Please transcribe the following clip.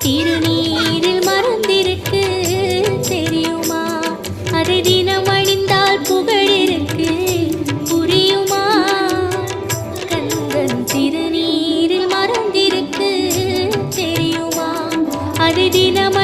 திருநீரில் மறந்திருக்கு தெரியுமா? அதை தினம் அணிந்தால் புகழிருக்கு புரியுமா? கந்தன் திருநீரில் மறந்திருக்கு தெரியுமா? அதை தினம்